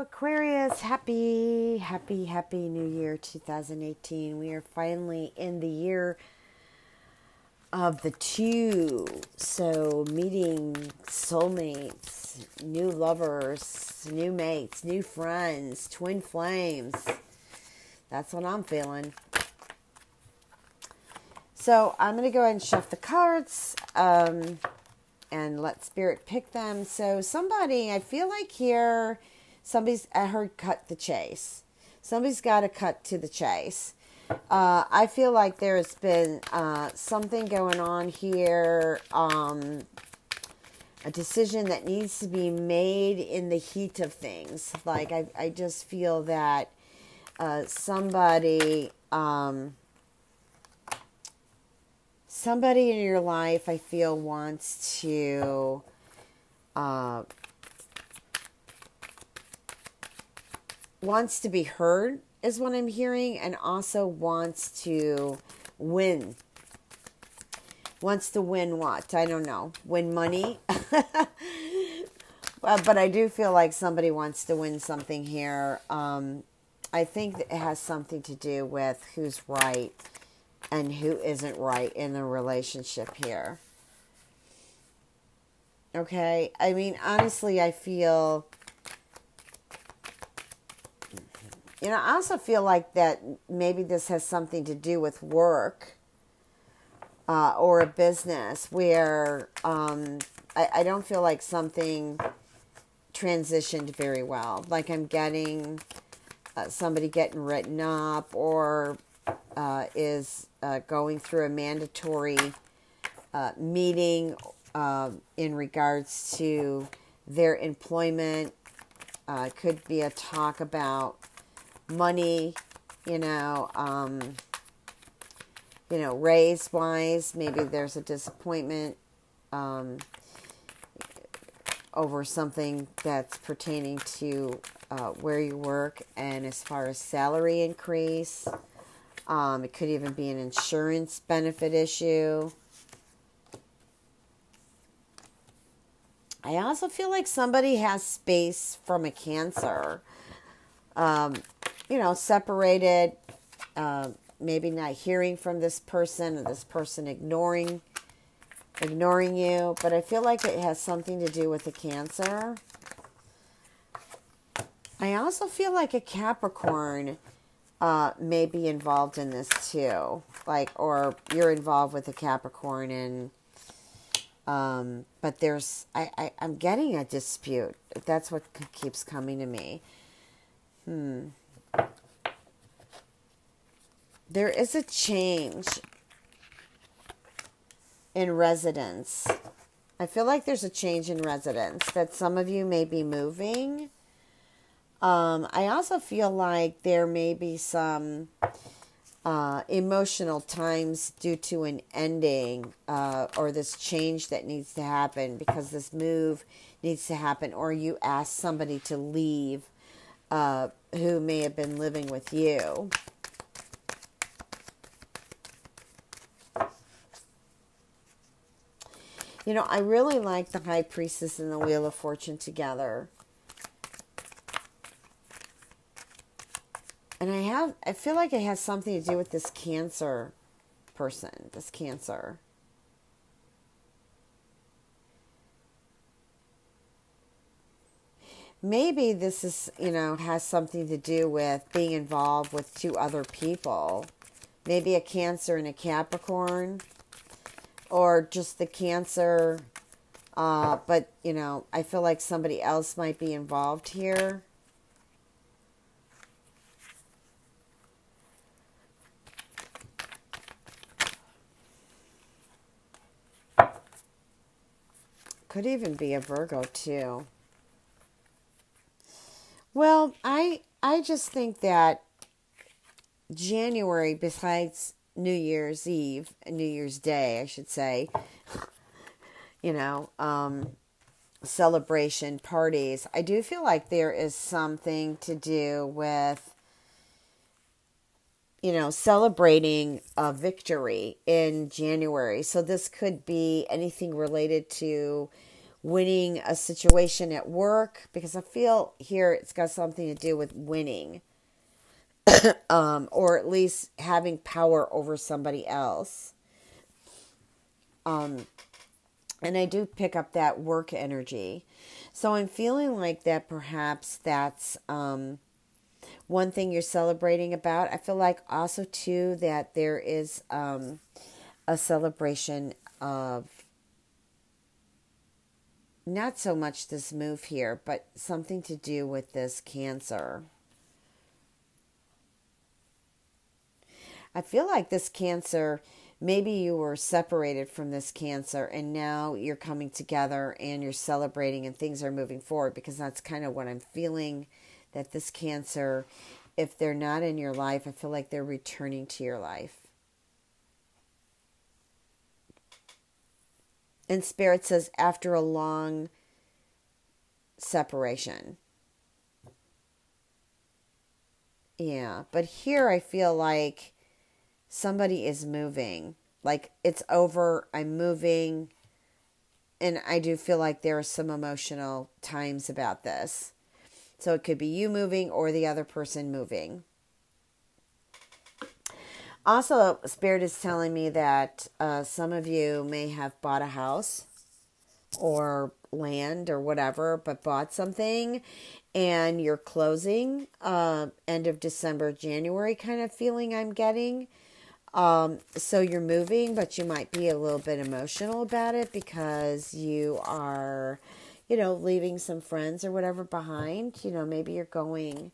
Aquarius, happy New Year 2018. We are finally in the year of the two. So meeting soulmates, new lovers, new mates, new friends, twin flames. That's what I'm feeling. So I'm going to go ahead and shuffle the cards and let Spirit pick them. So somebody, I feel like here, I heard cut the chase. Somebody's got to cut to the chase. I feel like there's been something going on here, a decision that needs to be made in the heat of things. Like, I just feel that somebody in your life, I feel, wants to be heard, is what I'm hearing, and also wants to win. Wants to win what? I don't know. Win money? But I do feel like somebody wants to win something here. I think that it has something to do with who's right and who isn't right in the relationship here. Okay? I mean, honestly, I feel... I also feel like that maybe this has something to do with work or a business where I don't feel like something transitioned very well. Like I'm getting somebody getting written up or is going through a mandatory meeting in regards to their employment. Could be a talk about money, raise wise, maybe there's a disappointment over something that's pertaining to where you work, and as far as salary increase, it could even be an insurance benefit issue. I also feel like somebody has space from a Cancer. Separated, maybe not hearing from this person or this person ignoring you. But I feel like it has something to do with the Cancer. I also feel like a Capricorn may be involved in this too. Or you're involved with a Capricorn and but I'm getting a dispute. That's what keeps coming to me. There is a change in residence. I feel like there's a change in residence, that some of you may be moving. I also feel like there may be some emotional times due to an ending or this change that needs to happen because this move needs to happen, or you ask somebody to leave who may have been living with you. I really like the High Priestess and the Wheel of Fortune together. And I feel like it has something to do with this Cancer person, this Cancer. Maybe this is, has something to do with being involved with two other people. Maybe a Cancer and a Capricorn. Or just the Cancer. But, I feel like somebody else might be involved here. Could even be a Virgo too. Well, I just think that January, besides New Year's Eve, New Year's Day, I should say, celebration parties, I do feel like there is something to do with, celebrating a victory in January. So this could be anything related to winning a situation at work, because I feel here it's got something to do with winning, or at least having power over somebody else. And I do pick up that work energy. So I'm feeling like that perhaps that's one thing you're celebrating about. I feel like also too that there is a celebration of not so much this move here, but something to do with this Cancer. I feel like this Cancer, maybe you were separated from this Cancer and now you're coming together and you're celebrating and things are moving forward, because that's kind of what I'm feeling, that this Cancer, if they're not in your life, I feel like they're returning to your life. And Spirit says after a long separation. Yeah, but here I feel like somebody is moving. Like it's over, I'm moving. And I do feel like there are some emotional times about this. So it could be you moving or the other person moving. Also, Spirit is telling me that some of you may have bought a house or land or whatever, but bought something and you're closing end of December, January kind of feeling I'm getting. So you're moving, but you might be a little bit emotional about it because you are, leaving some friends or whatever behind. Maybe you're going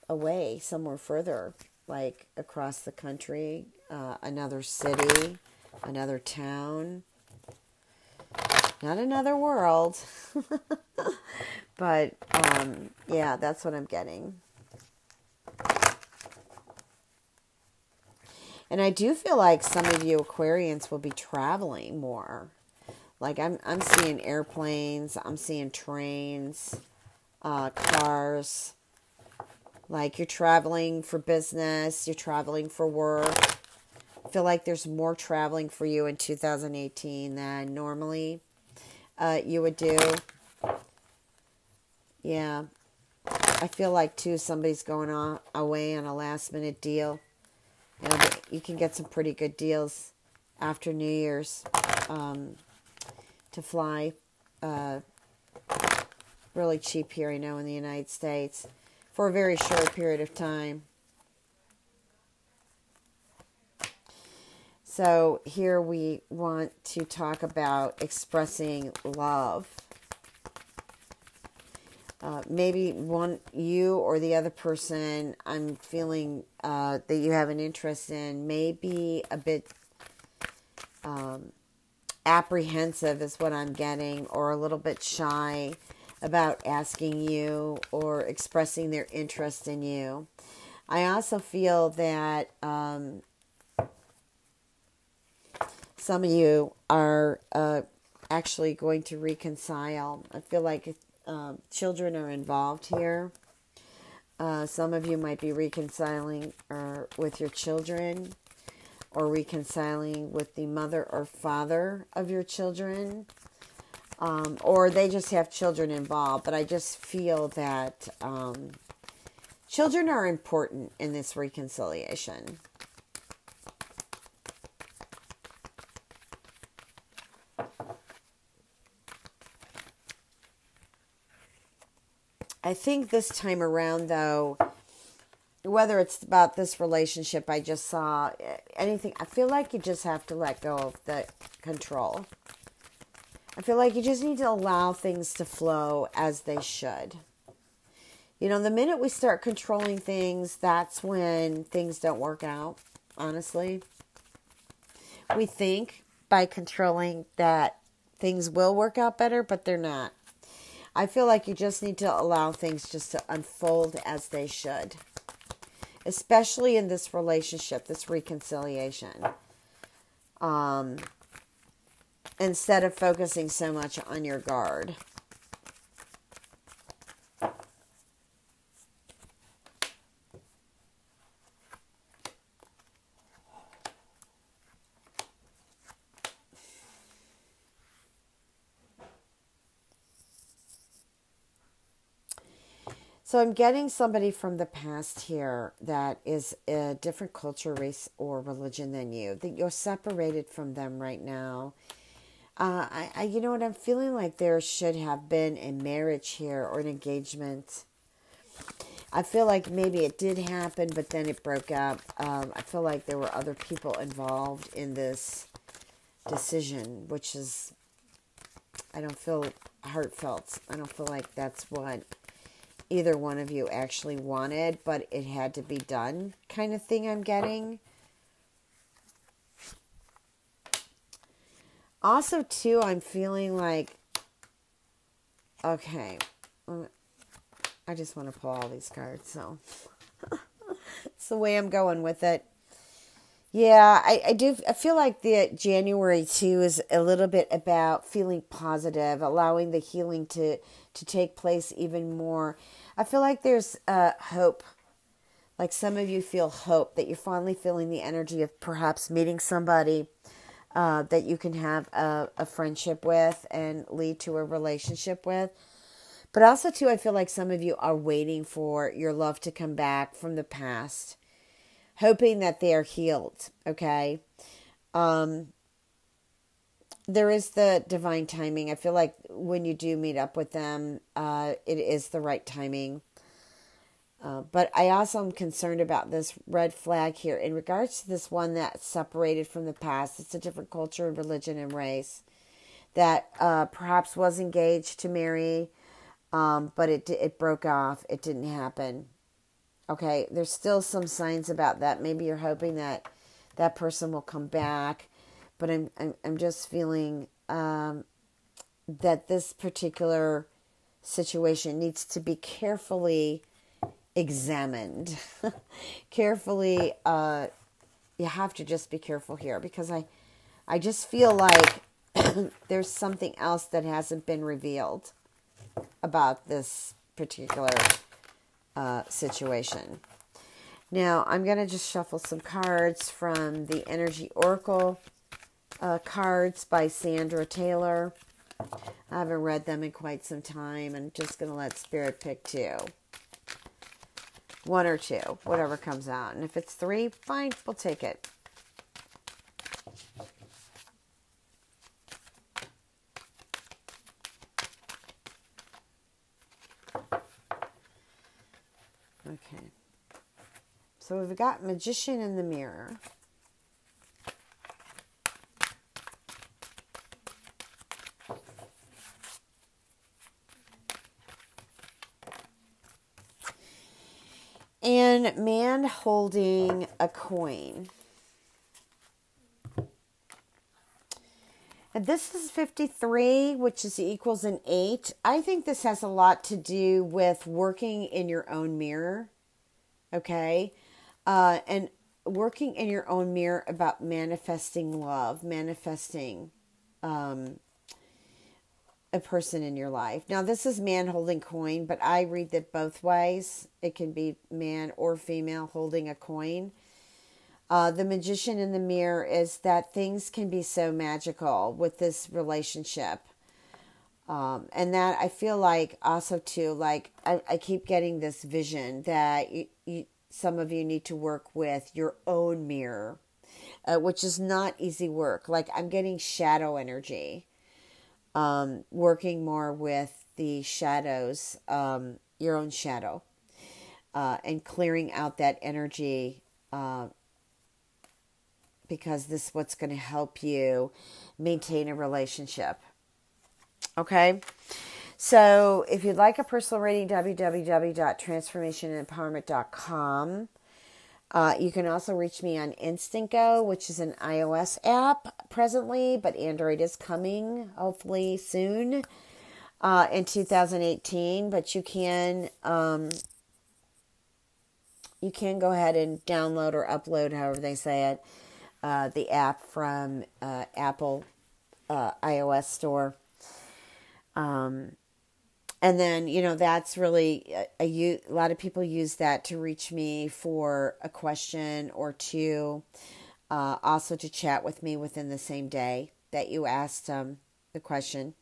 away somewhere further, like across the country, another city, another town, not another world. But, yeah, that's what I'm getting. And I do feel like some of you Aquarians will be traveling more. Like I'm seeing airplanes, I'm seeing trains, cars. Like you're traveling for business, you're traveling for work. I feel like there's more traveling for you in 2018 than normally you would do. Yeah. I feel like too somebody's going away on a last minute deal. You can get some pretty good deals after New Year's to fly. Really cheap here, I know, in the United States for a very short period of time. So here we want to talk about expressing love. Maybe you or the other person I'm feeling that you have an interest in may be a bit apprehensive is what I'm getting, or a little bit shy about asking you or expressing their interest in you. I also feel that some of you are actually going to reconcile. I feel like children are involved here. Some of you might be reconciling with your children, or reconciling with the mother or father of your children, or they just have children involved. But I just feel that children are important in this reconciliation. I think this time around, though, whether it's about this relationship I just saw, anything, I feel like you just have to let go of the control. I feel like you just need to allow things to flow as they should. The minute we start controlling things, that's when things don't work out, honestly. We think by controlling that things will work out better, but they're not. I feel like you just need to allow things just to unfold as they should. Especially in this relationship, this reconciliation. Instead of focusing so much on your guard. So I'm getting somebody from the past here that is a different culture, race, or religion than you. That you're separated from them right now. You know what? I'm feeling like there should have been a marriage here or an engagement. I feel like maybe it did happen, but then it broke up. I feel like there were other people involved in this decision, which is, I don't feel heartfelt. I don't feel like that's what either one of you actually wanted, but it had to be done kind of thing I'm getting. Also, too, I'm feeling like, okay, I just want to pull all these cards, so it's the way I'm going with it. Yeah, I feel like the January, too, is a little bit about feeling positive, allowing the healing to take place even more. I feel like there's hope. Like some of you feel hope, that you're finally feeling the energy of perhaps meeting somebody that you can have a friendship with and lead to a relationship with. But also, too, I feel like some of you are waiting for your love to come back from the past, hoping that they are healed, okay? There is the divine timing. I feel like when you do meet up with them, it is the right timing. But I also am concerned about this red flag here. In regards to this one that's separated from the past, it's a different culture and religion and race that perhaps was engaged to marry, but it broke off. It didn't happen. Okay, there's still some signs about that. Maybe you're hoping that that person will come back, but I'm just feeling that this particular situation needs to be carefully examined. Carefully, you have to just be careful here, because I just feel like there's something else that hasn't been revealed about this particular situation. Now, I'm going to just shuffle some cards from the Energy Oracle cards by Sandra Taylor. I haven't read them in quite some time. I'm just going to let Spirit pick two. One or two, whatever comes out. And if it's three, fine, we'll take it. Okay. So we've got Magician in the Mirror. And man holding a coin. And this is 53, which is equals an 8. I think this has a lot to do with working in your own mirror. Okay? And working in your own mirror about manifesting love, manifesting a person in your life. Now, this is man holding coin, but I read that both ways. It can be man or female holding a coin. The Magician in the Mirror is that things can be so magical with this relationship. And that I feel like also too, like I keep getting this vision that some of you need to work with your own mirror, which is not easy work. Like I'm getting shadow energy. Working more with the shadows, your own shadow, and clearing out that energy, because this is what's going to help you maintain a relationship. Okay? So if you'd like a personal reading, www.transformationempowerment.com. You can also reach me on Instant Go, which is an iOS app presently, but Android is coming hopefully soon in 2018. But you can go ahead and download or upload, however they say it, the app from Apple iOS store. And then, that's really, a lot of people use that to reach me for a question or two. Also to chat with me within the same day that you asked the question.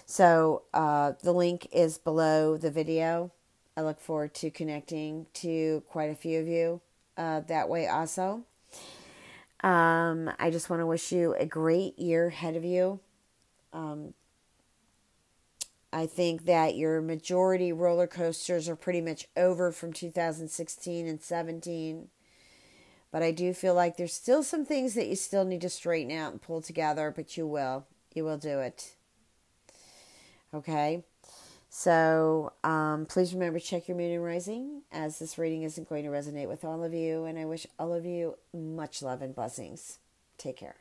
So the link is below the video. I look forward to connecting to quite a few of you that way also. I just want to wish you a great year ahead of you. I think that your majority roller coasters are pretty much over from 2016 and 17. But I do feel like there's still some things that you still need to straighten out and pull together, but you will. You will do it. Okay? So please remember to check your moon and rising, as this reading isn't going to resonate with all of you. And I wish all of you much love and blessings. Take care.